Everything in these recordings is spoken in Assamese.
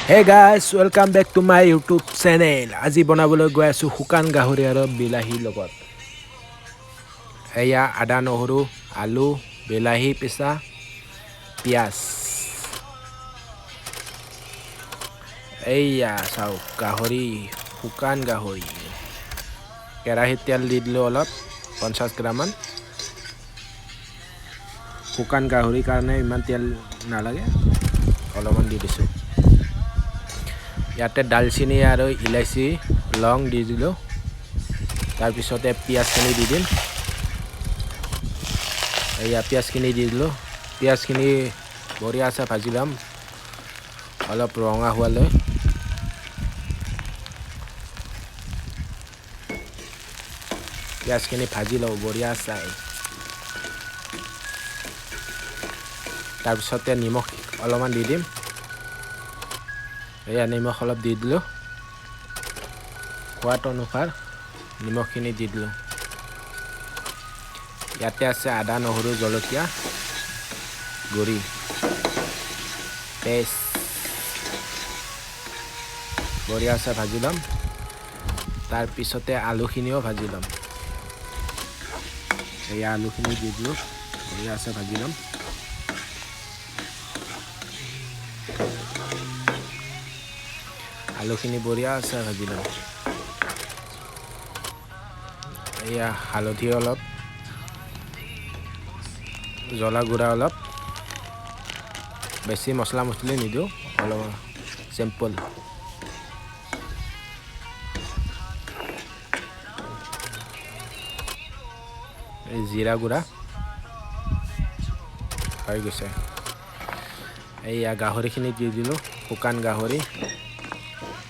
Hey guys, welcome back to my YouTube channel. আজি বনাবলৈ গৈ আছো শুকান গাহৰি আৰু বিলাহী লগত। এয়া আদা নহৰু আলু বিলাহী পিছা পিয়াজ। এয়া চাও গাহৰি শুকান গাহৰি। কেৰাহীত তেল দি দিলো অলপ 50 গ্ৰাম মান। শুকান গাহৰিৰ কাৰণে ইমান তেল নালাগে অলপমান দি দিছো। ইয়াতে দালচিনি আৰু ইলাচি লং দি দিলো। তাৰ পিছতে পিয়াজখিনি দি দিম। এয়া পিয়াজখিনি দি দিলো। পিয়াজখিনি বঢ়িয়াছে ভাজি লম অলপ ৰঙা হোৱালৈ। পিয়াজখিনি ভাজি লওঁ বঢ়িয়া চাই। তাৰ পিছতে নিমখ অলপমান দি দিম। এয়া নিমখ অলপ দি দিলো। সোৱাদ অনুসাৰ নিমখখিনি দি দিলো। ইয়াতে আছে আদা নহৰু জলকীয়া গুড়ি পেষ্ট বঢ়িয়া আছে ভাজি লম। তাৰ পিছতে আলুখিনিও ভাজি লম। এই আলুখিনি দি দিলো বঢ়িয়া আছে ভাজি লম। আলুখিনি বঢ়িয়া আছে ভাজি লম। এয়া হালধি অলপ জ্বলা গুড়া অলপ বেছি মছলা মছলি নিদিওঁ অলপ চিম্পল। এই জিৰা গুড়া হৈ গৈছে। এইয়া গাহৰিখিনি দি দিলোঁ। শুকান গাহৰি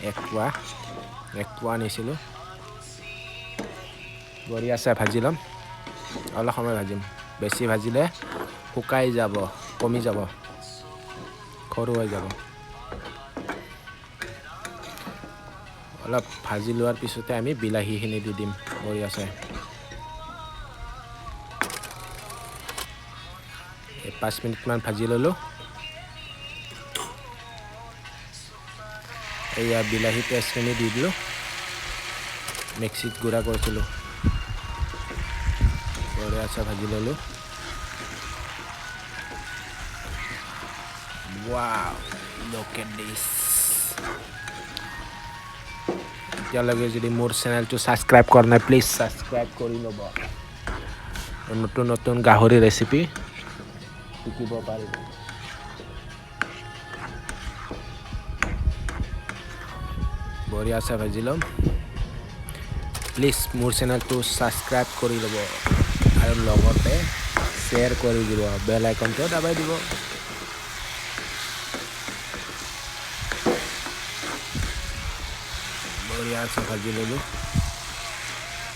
এক পোৱা নিছিলোঁ। বঢ়িয়া আছে ভাজি ল'ম। অলপ সময় ভাজিম। বেছি ভাজিলে শুকাই যাব কমি যাব সৰু হৈ যাব। অলপ ভাজি লোৱাৰ পিছতে আমি বিলাহীখিনি দি দিম বঢ়িয়া আছে। 5 মিনিটমান ভাজি ল'লোঁ। এয়া বিলাহী পেষ্টখিনি দি দিলোঁ। মিক্সিত গুড়া কৰিছিলোঁ বঢ়িয়া আছে ভাজি ল'লোঁ। Wow, look at this. এতিয়ালৈকে যদি মোৰ চেনেলটো ছাবস্ক্ৰাইব কৰা নাই প্লিজ ছাবস্ক্ৰাইব কৰি ল'ব। নতুন নতুন গাহৰি ৰেচিপি শিকিব পাৰিব। বঢ়িয়া আছে ভাজি ল'ম। প্লিজ মোৰ চেনেলটো ছাবস্ক্ৰাইব কৰি ল'ব আৰু লগতে শ্বেয়াৰ কৰি দিব। বেল আইকনটো দাবাই দিব। বঢ়িয়া আছে ভাজি ল'লোঁ।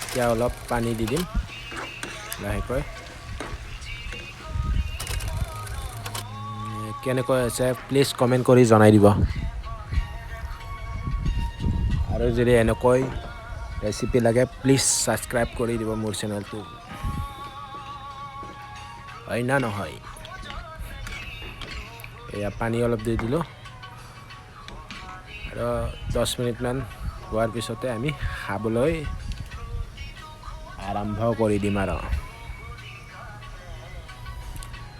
এতিয়া অলপ পানী দি দিম লাহেকৈ। কেনেকৈ আছে প্লিজ কমেণ্ট কৰি জনাই দিব। আৰু যদি এনেকৈ ৰেচিপি লাগে প্লিজ ছাবস্ক্ৰাইব কৰি দিব মোৰ চেনেলটো। হয় না নহয়? এয়া পানী অলপ দি দিলোঁ আৰু 10 মিনিটমান হোৱাৰ পিছতে আমি খাবলৈ আৰম্ভ কৰি দিম আৰু।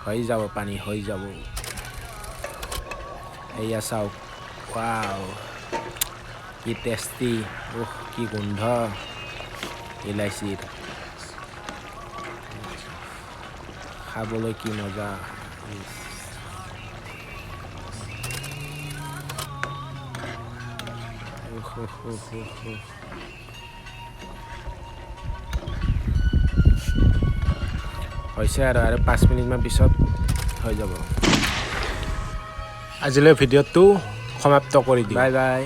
হৈ যাব পানী হৈ যাব। এয়া চাওক ৱাও কি টেষ্টি। কি গোন্ধ ইলাচিৰ। খাবলৈ কি মজা। হৈছে আৰু 5 মিনিটমান পিছত হৈ যাব। আজিলৈ ভিডিঅ'টো সমাপ্ত কৰি দিওঁ। Bye bye.